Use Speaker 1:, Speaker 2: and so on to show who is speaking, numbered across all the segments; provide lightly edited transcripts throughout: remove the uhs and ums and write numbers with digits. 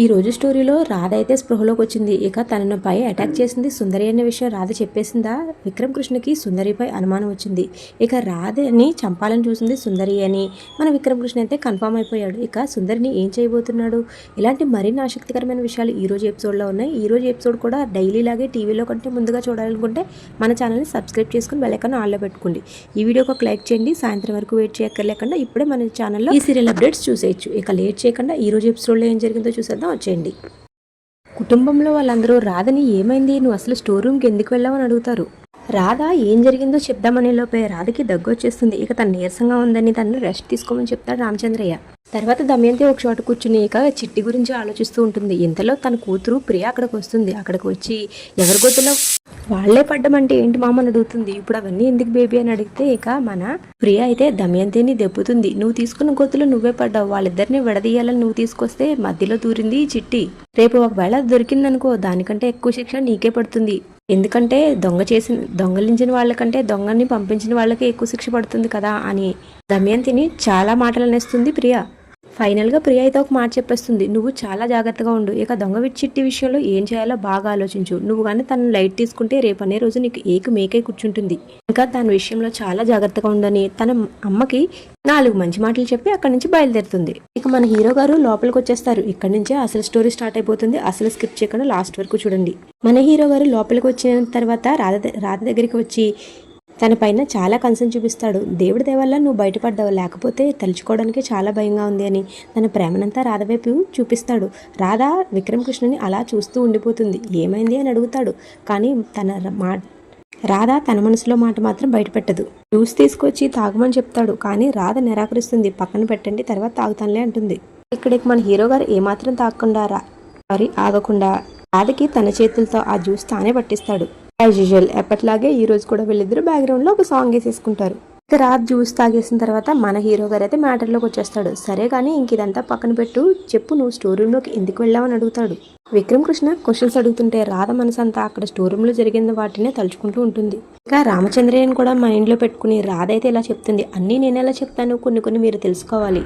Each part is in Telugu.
Speaker 1: ఈ రోజు స్టోరీలో రాధ అయితే స్పృహలోకి వచ్చింది. ఇక తనను పై అటాక్ చేసింది సుందరి అనే విషయం రాధ చెప్పేసిందా? విక్రమ్ కృష్ణకి సుందరిపై అనుమానం వచ్చింది. ఇక రాధని చంపాలని చూసింది సుందరి అని మన విక్రమ్ కృష్ణ అయితే కన్ఫామ్ అయిపోయాడు. ఇక సుందరిని ఏం చేయబోతున్నాడు? ఇలాంటి మరిన్ని ఆసక్తికరమైన విషయాలు ఈ రోజు ఎపిసోడ్లో ఉన్నాయి. ఈ రోజు ఎపిసోడ్ కూడా డైలీ లాగే టీవీలో కంటే ముందుగా చూడాలనుకుంటే మన ఛానల్ని సబ్స్క్రైబ్ చేసుకుని బెల్ ఐకాన్ ఆన్లో పెట్టుకోండి. ఈ వీడియోకి ఒక లైక్ చేయండి. సాయంత్రం వరకు వెయిట్ చేయక్కర్లేకుండా ఇప్పుడే మన ఛానల్లో ఈ సీరియల్ అప్డేట్స్ చూసేయచ్చు. ఇక లేట్ చేయకుండా ఈ రోజు ఎపిసోడ్లో ఏం జరిగిందో చూసేద్దాం వచ్చేయండి. కుటుంబంలో వాళ్ళందరూ రాధని ఏమైంది, నువ్వు అసలు స్టోర్ రూమ్కి ఎందుకు వెళ్ళావని అడుగుతారు. రాధ ఏం జరిగిందో చెప్దామనే లోపే రాధకి దగ్గు వచ్చేస్తుంది. ఇక తను నీరసంగా ఉందని తను రెస్ట్ తీసుకోమని చెప్తాడు రామచంద్రయ్య. తర్వాత దమయంతి ఒక చోట కూర్చుని ఇక చిట్టి గురించి ఆలోచిస్తూ ఉంటుంది. ఇంతలో తన కూతురు ప్రియ అక్కడికి వస్తుంది. అక్కడికి వచ్చి ఎవరి గొత్తులో వాళ్లే పడ్డమంటే ఏంటి మామ అని అడుగుతుంది. ఇప్పుడు అవన్నీ ఎందుకు బేబీ అని అడిగితే ఇక మన ప్రియ అయితే దమయంతిని దెబ్బుతుంది. నువ్వు తీసుకున్న గొత్తులో నువ్వే పడ్డావు, వాళ్ళిద్దరిని విడదీయాలని నువ్వు తీసుకొస్తే మధ్యలో దూరింది చిట్టి. రేపు ఒకవేళ దొరికిందనుకో దానికంటే ఎక్కువ శిక్ష నీకే పడుతుంది. ఎందుకంటే దొంగలించిన వాళ్ళకంటే దొంగని పంపించిన వాళ్ళకే ఎక్కువ శిక్ష పడుతుంది కదా అని దమయంతిని చాలా మాటలు అనేస్తుంది ప్రియ. ఫైనల్గా ప్రియ అయితే ఒక మాట చెప్పేస్తుంది, నువ్వు చాలా జాగ్రత్తగా ఉండు. ఇక దొంగ చిట్టి విషయంలో ఏం చేయాలో బాగా ఆలోచించు. నువ్వు కానీ తను లైట్ తీసుకుంటే రేపు అనే రోజు నీకు మేకై కూర్చుంటుంది. ఇంకా దాని విషయంలో చాలా జాగ్రత్తగా ఉండని తన అమ్మకి 4 మంచి మాటలు చెప్పి అక్కడి నుంచి బయలుదేరుతుంది. ఇక మన హీరో గారు లోపలికి వచ్చేస్తారు. ఇక్కడి నుంచే అసలు స్టోరీ స్టార్ట్ అయిపోతుంది. అసలు స్కిప్ చేయకుండా లాస్ట్ వరకు చూడండి. మన హీరో గారు లోపలికి వచ్చిన తర్వాత రాధ దగ్గరికి వచ్చి తన పైన చాలా కన్సర్న్ చూపిస్తాడు. దేవుడి దేవల్ల నువ్వు బయటపడ్డావు, లేకపోతే తలుచుకోవడానికి చాలా భయంగా ఉంది అని తన ప్రేమనంతా రాధ వైపు చూపిస్తాడు. రాధ విక్రమ్ కృష్ణని అలా చూస్తూ ఉండిపోతుంది. ఏమైంది అని అడుగుతాడు. కానీ రాధ తన మనసులో మాట మాత్రం బయటపెట్టదు. జ్యూస్ తీసుకొచ్చి తాగమని చెప్తాడు. కానీ రాధ నిరాకరిస్తుంది. పక్కన పెట్టండి తర్వాత తాగుతానులే అంటుంది. ఇక్కడికి మన హీరో గారు ఏమాత్రం తాగకుండా ఆగకుండా రాధకి తన చేతులతో ఆ జ్యూస్ తానే పట్టిస్తాడు. యాజ్ యూజువల్ ఎప్పట్లాగే ఈ రోజు కూడా వీళ్ళిద్దరు బ్యాక్గ్రౌండ్ లో ఒక సాంగ్ వేసేసుకుంటారు. ఇక రాత్ జ్యూస్ తాగేసిన తర్వాత మన హీరో గారు అయితే మ్యాటర్లోకి వచ్చేస్తాడు. సరే కానీ ఇంక ఇదంతా పక్కన పెట్టు, చెప్పు నువ్వు స్టోర్ రూమ్లోకి ఎందుకు వెళ్ళావని అడుగుతాడు. విక్రమ్ కృష్ణ క్వశ్చన్స్ అడుగుతుంటే రాధ మనసంతా అక్కడ స్టోర్ రూమ్ లో జరిగిన వాటినే తలుచుకుంటూ ఉంటుంది. ఇక రామచంద్రయ్యని కూడా మైండ్ లో పెట్టుకుని రాధ అయితే ఇలా చెప్తుంది, అన్నీ నేనెలా చెప్తాను, కొన్ని మీరు తెలుసుకోవాలి.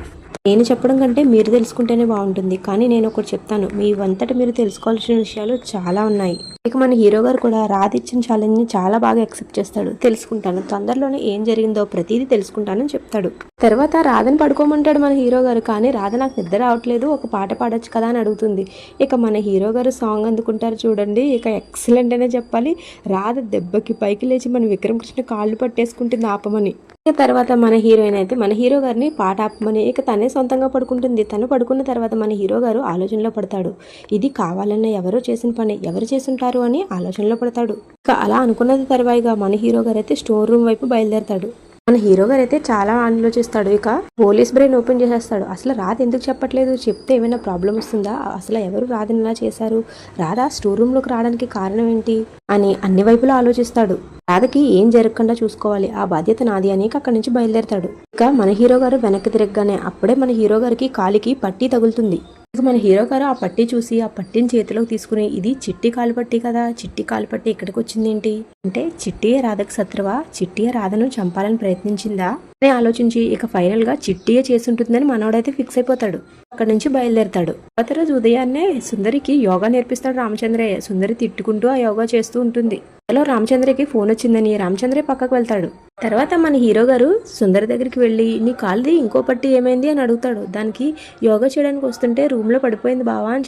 Speaker 1: నేను చెప్పడం కంటే మీరు తెలుసుకుంటేనే బాగుంటుంది. కానీ నేను ఒకటి చెప్తాను, మీ వంతట మీరు తెలుసుకోవాల్సిన విషయాలు చాలా ఉన్నాయి. ఇక మన హీరో గారు కూడా రాధ ఇచ్చిన ఛాలెంజ్ ని చాలా బాగా యాక్సెప్ట్ చేస్తాడు. తెలుసుకుంటాను, తొందరలోనే ఏం జరిగిందో ప్రతిదీ తెలుసుకుంటానని చెప్తాడు. తర్వాత రాధని పడుకోమంటాడు మన హీరో గారు. కానీ రాధ నాకు నిద్ర రావట్లేదు, ఒక పాట పాడొచ్చు కదా అని అడుగుతుంది. ఇక మన హీరో గారు సాంగ్ అందుకుంటారు చూడండి. ఇక ఎక్సలెంట్ అనే చెప్పాలి. రాధ దెబ్బకి పైకి లేచి మన విక్రమ్ కృష్ణ కాళ్ళు పట్టేసుకుంటుంది ఆపమని. తర్వాత మన హీరోయిన్ అయితే మన హీరో గారిని పాట ఆపమని ఇక తనే సొంతంగా పడుకుంటుంది. తను పడుకున్న తర్వాత మన హీరో గారు ఆలోచనలో పడతాడు. ఇది కావాలన్న ఎవరో చేసిన పని, ఎవరు చేసుంటారు అని ఆలోచనలో పడతాడు. ఇక అలా అనుకున్నది తర్వాయిగా మన హీరో గారు అయితే స్టోర్ రూమ్ వైపు బయలుదేరతాడు. మన హీరో గారు అయితే చాలా ఆలోచిస్తాడు. ఇక పోలీస్ బ్రెయిన్ ఓపెన్ చేసేస్తాడు. అసలు రాధ ఎందుకు చెప్పట్లేదు, చెప్తే ఏమైనా ప్రాబ్లం వస్తుందా, అసలు ఎవరు రాధని ఇలా చేశారు, రాధ స్టోర్ రూమ్ లోకి రావడానికి కారణం ఏంటి అని అన్ని వైపులా ఆలోచిస్తాడు. రాధకి ఏం జరగకుండా చూసుకోవాలి, ఆ బాధ్యత నాది అని అక్కడి నుంచి బయలుదేరతాడు. ఇక మన హీరో గారు వెనక్కి తిరగగానే అప్పుడే మన హీరో గారికి కాలికి పట్టీ తగులుతుంది. ఇక మన హీరో గారు ఆ పట్టీ చూసి ఆ పట్టీని చేతిలోకి తీసుకుని, ఇది చిట్టి కాలు పట్టీ కదా, చిట్టి కాలు పట్టీ ఇక్కడికి వచ్చింది ఏంటి అంటే చిట్టియే రాధకు శత్రువా, చిట్టియే రాధను చంపాలని ప్రయత్నించిందా అని ఆలోచించి ఇక ఫైనల్ గా చిట్టియే చేసుంటుందని మనోడైతే ఫిక్స్ అయిపోతాడు. అక్కడి నుంచి బయలుదేరతాడు. తర్వాత రోజు ఉదయాన్నే సుందరికి యోగా నేర్పిస్తాడు రామచంద్రయ్య. సుందరి తిట్టుకుంటూ ఆ యోగా చేస్తూ ఉంటుంది. అలా రామచంద్రకి ఫోన్ వచ్చిందని రామచంద్రయ్య పక్కకు వెళ్తాడు. తర్వాత మన హీరో గారు సుందరి దగ్గరికి వెళ్ళి, నీ కాలుది ఇంకో పట్టి ఏమైంది అని అడుగుతాడు. దానికి యోగా చేయడానికి వస్తుంటే రూమ్ లో పడిపోయింది బావా అని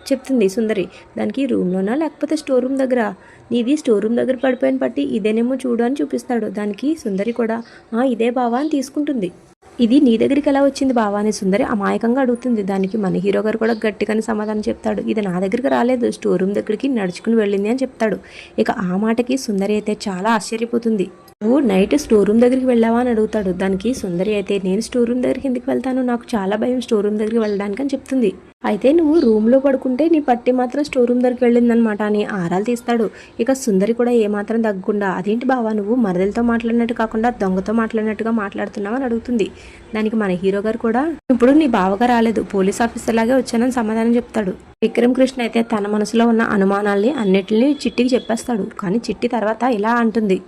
Speaker 1: చెప్తుంది సుందరి. దానికి రూమ్లోనా లేకపోతే స్టోర్ రూమ్ దగ్గర, నీది స్టోర్ రూమ్ దగ్గర పడిపోయిన పట్టి ఇదేనేమో చూడు అని చూపిస్తాడు. దానికి సుందరి కూడా ఇదే బావా అని తీసుకుంటుంది. ఇది నీ దగ్గరికి ఎలా వచ్చింది బావా అని సుందరి అమాయకంగా అడుగుతుంది. దానికి మన హీరో గారు కూడా గట్టిగానే సమాధానం చెప్తాడు, ఇది నా దగ్గరికి రాలేదు, స్టోర్ రూమ్ దగ్గరికి నడుచుకుని వెళ్ళింది అని చెప్తాడు. ఇక ఆ మాటకి సుందరి అయితే చాలా ఆశ్చర్యపోతుంది. నువ్వు నైట్ స్టోర్ రూమ్ దగ్గరికి వెళ్ళావా అని అడుగుతాడు. దానికి సుందరి అయితే నేను స్టోర్ రూమ్ దగ్గరికి ఎందుకు వెళ్తాను, నాకు చాలా భయం స్టోర్ రూమ్ దగ్గరికి వెళ్ళడానికి అని చెప్తుంది. అయితే నువ్వు రూమ్లో పడుకుంటే నీ పట్టి మాత్రం స్టోర్ రూమ్ దగ్గరికి వెళ్ళిందనమాట అని ఆరాలు తీస్తాడు. ఇక సుందరి కూడా ఏమాత్రం తగ్గకుండా, అదేంటి బావా నువ్వు మరదలతో మాట్లాడినట్టు కాకుండా దొంగతో మాట్లాడినట్టుగా మాట్లాడుతున్నావు అని అడుగుతుంది. దానికి మన హీరో గారు కూడా, ఇప్పుడు నీ బావగా రాలేదు, పోలీస్ ఆఫీసర్ లాగే వచ్చానని సమాధానం చెప్తాడు. విక్రమ్ కృష్ణ అయితే తన మనసులో ఉన్న అనుమానాల్ని అన్నిటిని చిట్టికి చెప్పేస్తాడు. కానీ చిట్టి తర్వాత ఇలా అంటుంది,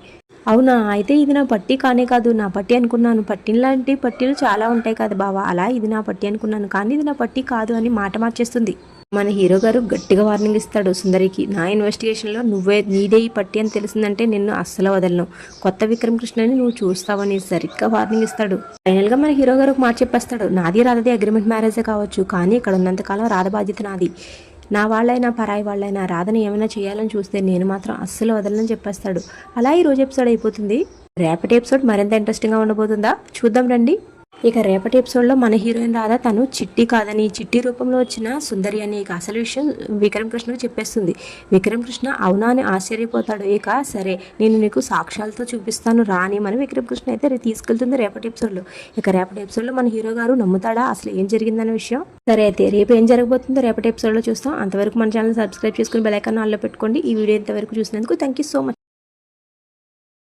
Speaker 1: అవునా అయితే ఇది నా పట్టీ కానే కాదు, నా పట్టీ అనుకున్నాను, పట్టీలాంటి పట్టీలు చాలా ఉంటాయి కదా బావా, అలా ఇది నా పట్టీ అనుకున్నాను, కానీ ఇది నా పట్టీ కాదు అని మాట మార్చేస్తుంది. మన హీరో గారు గట్టిగా వార్నింగ్ ఇస్తాడు సుందరికి. నా ఇన్వెస్టిగేషన్లో నీదే ఈ పట్టి అని తెలిసిందంటే నిన్ను అస్సలు వదలను. కొత్త విక్రమ్ కృష్ణని నువ్వు చూస్తావని సరిగ్గా వార్నింగ్ ఇస్తాడు. ఫైనల్గా మన హీరో గారు ఒక మాట చెప్పేస్తాడు. నాది రాధది అగ్రిమెంట్ మ్యారేజే కావచ్చు, కానీ ఇక్కడ ఉన్నంతకాలం రాధ బాధ్యత నాది. నా వాళ్ళైనా పరాయి వాళ్ళైనా రాధని ఏమైనా చేయాలని చూస్తే నేను మాత్రం అస్సలు వదలని చెప్పేస్తాడు. అలా ఈ రోజు ఎపిసోడ్ అయిపోతుంది. రేపటి ఎపిసోడ్ మరింత ఇంట్రెస్టింగ్గా ఉండబోతుందా? చూద్దాం రండి. ఇక రేపటి ఎపిసోడ్లో మన హీరోయిన్ రాధ తను చిట్టి కాదని, చిట్టి రూపంలో వచ్చిన సుందరి అని ఇక అసలు విషయం విక్రమ్ కృష్ణకు చెప్పేస్తుంది. విక్రమ్ కృష్ణ అవునా అని ఆశ్చర్యపోతాడు. ఇక సరే నేను నీకు సాక్ష్యాలతో చూపిస్తాను రా అని మన విక్రమ్ కృష్ణ అయితే తీసుకెళ్తుంది రేపటి ఎపిసోడ్లో. ఇక రేపటి ఎపిసోడ్లో మన హీరో గారు నమ్ముతాడా అసలు ఏం జరిగిందన్న విషయం? సరే అయితే రేపు ఏం జరగబోతుందో రేపటి ఎపిసోడ్లో చూస్తాం. అంతవరకు మన ఛానల్ సబ్స్క్రైబ్ చేసుకుని బెల్ ఐకాన్ ఆన్లో పెట్టుకోండి. ఈ వీడియో ఇంతవరకు చూసినందుకు థ్యాంక్ యూ సో మచ్.